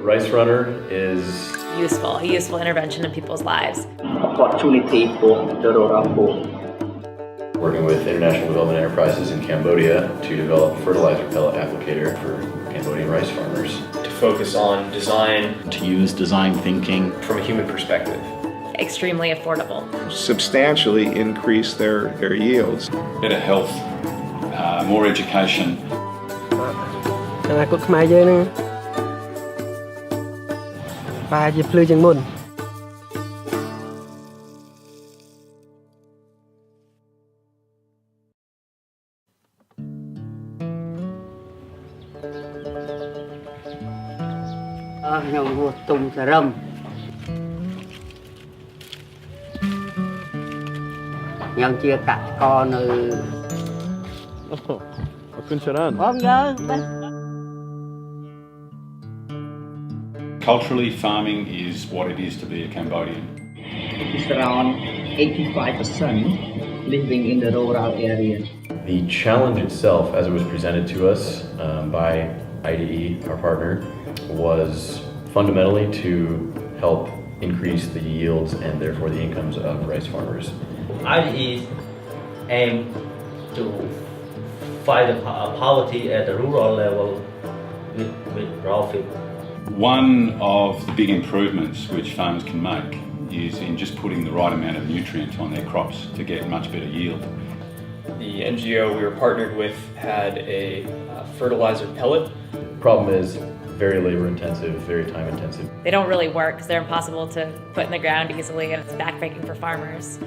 RiceRunner is a useful intervention in people's lives. Opportunity for the rural poor. Working with international development enterprises in Cambodia to develop fertilizer pellet applicator for Cambodian rice farmers. To focus on design. To use design thinking from a human perspective. Extremely affordable. Substantially increase their yields. Better health, more education. Culturally, farming is what it is to be a Cambodian. It's around 85% living in the rural area. The challenge itself, as it was presented to us by IDE, our partner, was fundamentally to help increase the yields and therefore the incomes of rice farmers. IDE aim to fight poverty at the rural level with profit. One of the big improvements which farmers can make is in just putting the right amount of nutrients on their crops to get much better yield. The NGO we were partnered with had a fertilizer pellet. Problem is very labor intensive, very time intensive. They don't really work because they're impossible to put in the ground easily, and it's backbreaking for farmers.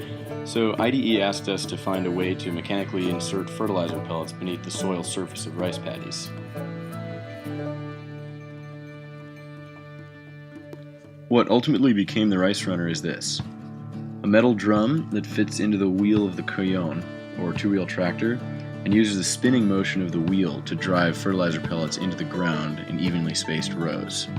So IDE asked us to find a way to mechanically insert fertilizer pellets beneath the soil surface of rice paddies. What ultimately became the RiceRunner is this: a metal drum that fits into the wheel of the kuyon, or two-wheel tractor, and uses the spinning motion of the wheel to drive fertilizer pellets into the ground in evenly spaced rows.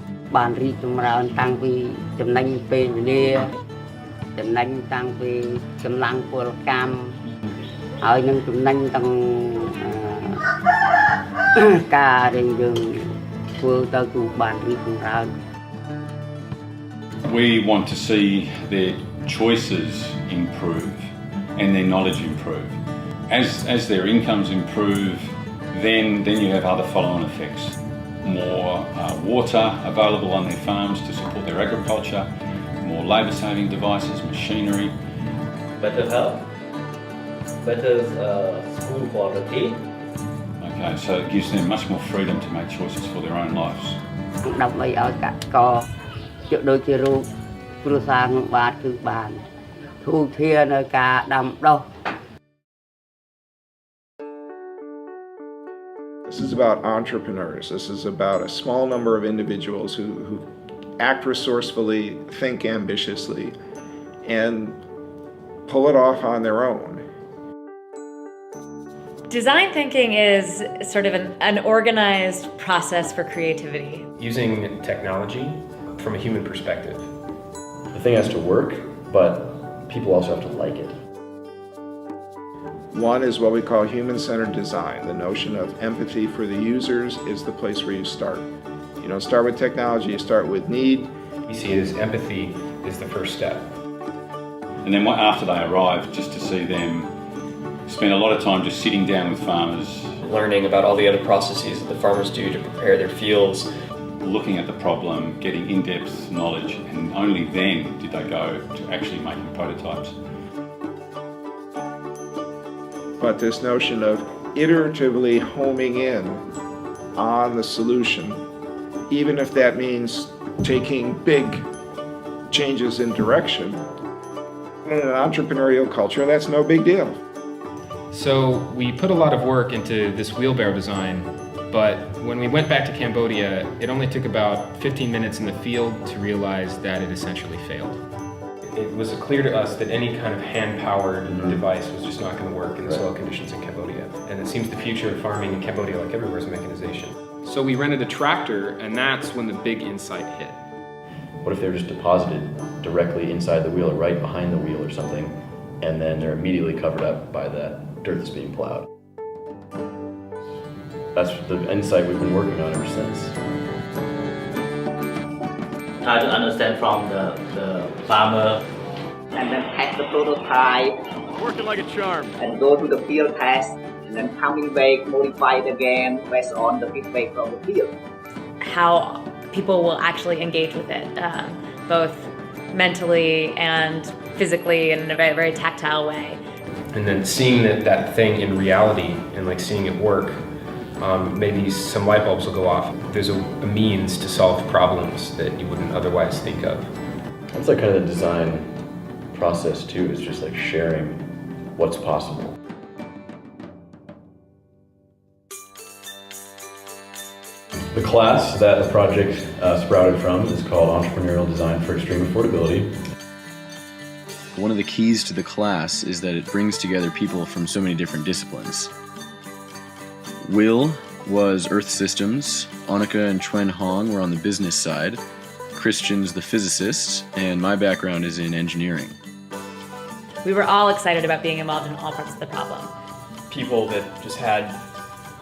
We want to see their choices improve and their knowledge improve. As their incomes improve, then you have other follow-on effects. More water available on their farms to support their agriculture, more labour-saving devices, machinery. Better health, better school quality. Okay, so it gives them much more freedom to make choices for their own lives. This is about entrepreneurs. This is about a small number of individuals who act resourcefully, think ambitiously, and pull it off on their own. Design thinking is sort of an organized process for creativity. Using technology from a human perspective. The thing has to work, but people also have to like it. One is what we call human-centered design. The notion of empathy for the users is the place where you start. You don't start with technology, you start with need. We see it as empathy is the first step. And then after they arrive, just to see them spend a lot of time just sitting down with farmers. Learning about all the other processes that the farmers do to prepare their fields. Looking at the problem, getting in-depth knowledge, and only then did they go to actually making prototypes. But this notion of iteratively homing in on the solution, even if that means taking big changes in direction, in an entrepreneurial culture, that's no big deal. So we put a lot of work into this wheelbarrow design, but when we went back to Cambodia, it only took about 15 minutes in the field to realize that it essentially failed. It was clear to us that any kind of hand-powered device was just not going to work in the soil conditions in Cambodia. And it seems the future of farming in Cambodia, like everywhere, is mechanization. So we rented a tractor, and that's when the big insight hit. What if they're just deposited directly inside the wheel or right behind the wheel or something, and then they're immediately covered up by that dirt that's being plowed? That's the insight we've been working on ever since. try to understand from the farmer. And then test the prototype. Working like a charm. And go to the field test. And then coming back, modify it again based on the feedback from the field. How people will actually engage with it, both mentally and physically in a very, very tactile way. And then seeing that thing in reality and like seeing it work, maybe some light bulbs will go off. There's a means to solve problems that you wouldn't otherwise think of. That's like kind of the design process too, is just like sharing what's possible. The class that the project sprouted from is called Entrepreneurial Design for Extreme Affordability. One of the keys to the class is that it brings together people from so many different disciplines. Will was Earth Systems, Annika and Chuen Hong were on the business side, Christian's the physicist, and my background is in engineering. We were all excited about being involved in all parts of the problem. People that just had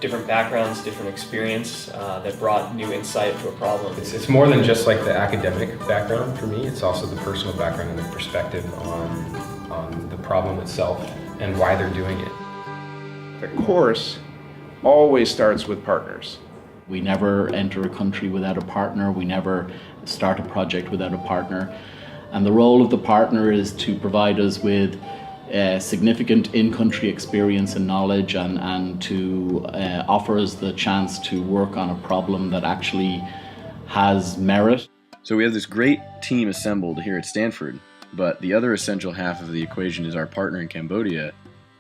different backgrounds, different experience that brought new insight to a problem. It's more than just like the academic background for me, it's also the personal background and the perspective on the problem itself and why they're doing it. The course always starts with partners. We never enter a country without a partner. We never start a project without a partner. And the role of the partner is to provide us with significant in-country experience and knowledge and to offer us the chance to work on a problem that actually has merit. So we have this great team assembled here at Stanford, but the other essential half of the equation is our partner in Cambodia,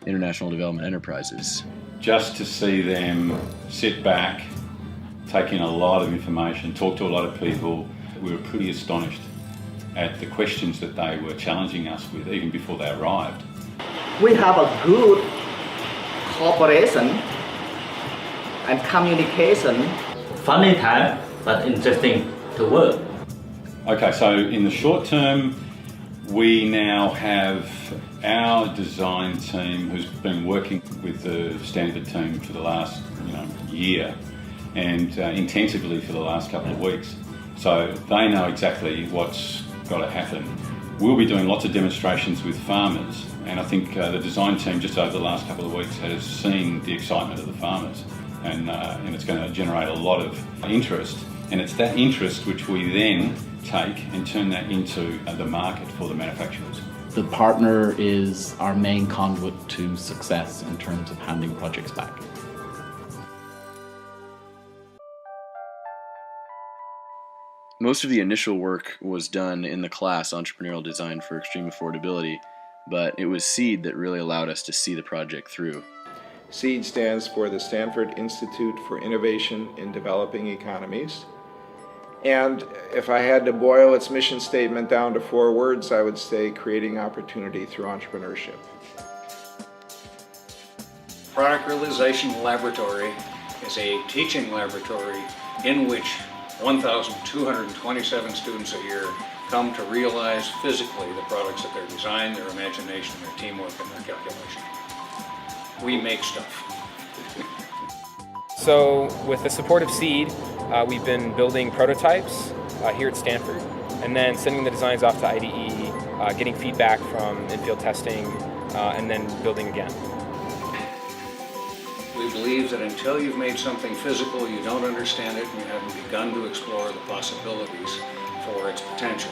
International Development Enterprises. Just to see them sit back, take in a lot of information, talk to a lot of people, we were pretty astonished at the questions that they were challenging us with even before they arrived. We have a good cooperation and communication. Funny time, but interesting to work. Okay, so in the short term, we now have our design team who's been working with the Stanford team for the last year and intensively for the last couple of weeks. So they know exactly what's got to happen. We'll be doing lots of demonstrations with farmers, and I think the design team just over the last couple of weeks has seen the excitement of the farmers, and it's going to generate a lot of interest, and it's that interest which we then take and turn that into the market for the manufacturers. The partner is our main conduit to success in terms of handing projects back. Most of the initial work was done in the class Entrepreneurial Design for Extreme Affordability, but it was SEED that really allowed us to see the project through. SEED stands for the Stanford Institute for Innovation in Developing Economies. And if I had to boil its mission statement down to 4 words, I would say creating opportunity through entrepreneurship. Product Realization Laboratory is a teaching laboratory in which 1,227 students a year come to realize physically the products that their design, their imagination, their teamwork, and their calculation. We make stuff. So with the support of SEED, we've been building prototypes here at Stanford, and then sending the designs off to IDE, getting feedback from in-field testing, and then building again. We believe that until you've made something physical, you don't understand it, and you haven't begun to explore the possibilities for its potential.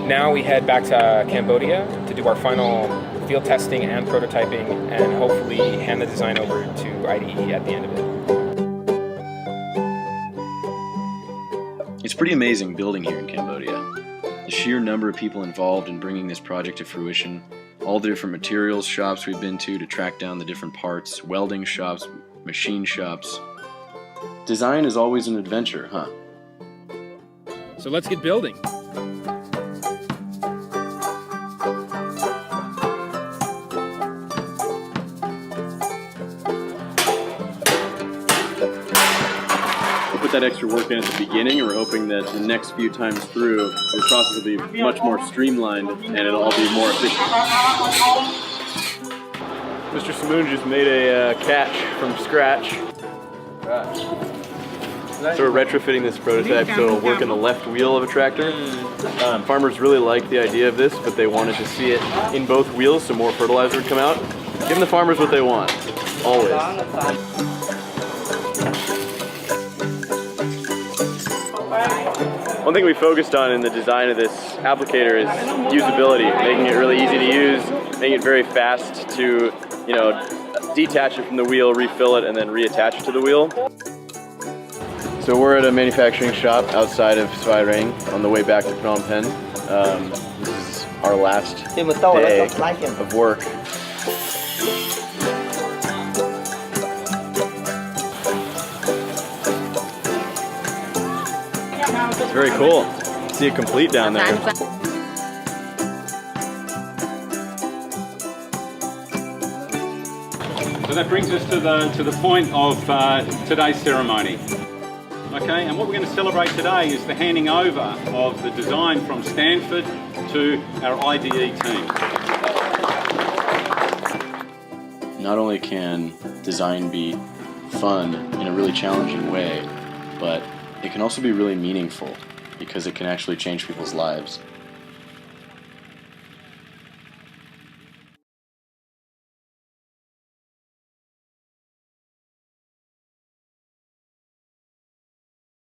Now we head back to Cambodia to do our final field testing and prototyping, and hopefully hand the design over to IDE at the end of it. It's pretty amazing building here in Cambodia. The sheer number of people involved in bringing this project to fruition, all the different materials shops we've been to track down the different parts, welding shops, machine shops. Design is always an adventure, huh? So let's get building. That extra work in at the beginning, and we're hoping that the next few times through the process will be much more streamlined and it'll all be more efficient. Mr. Samoon just made a catch from scratch. So we're retrofitting this prototype so it'll work in the left wheel of a tractor. Farmers really like the idea of this, but they wanted to see it in both wheels so more fertilizer would come out. Giving the farmers what they want, always. One thing we focused on in the design of this applicator is usability, making it really easy to use, making it very fast to, detach it from the wheel, refill it, and then reattach it to the wheel. So we're at a manufacturing shop outside of Svai Reng on the way back to Phnom Penh. This is our last day of work. It's very cool. See it complete down there. So that brings us to the point of today's ceremony. Okay, and what we're going to celebrate today is the handing over of the design from Stanford to our IDE team. Not only can design be fun in a really challenging way, but it can also be really meaningful because it can actually change people's lives.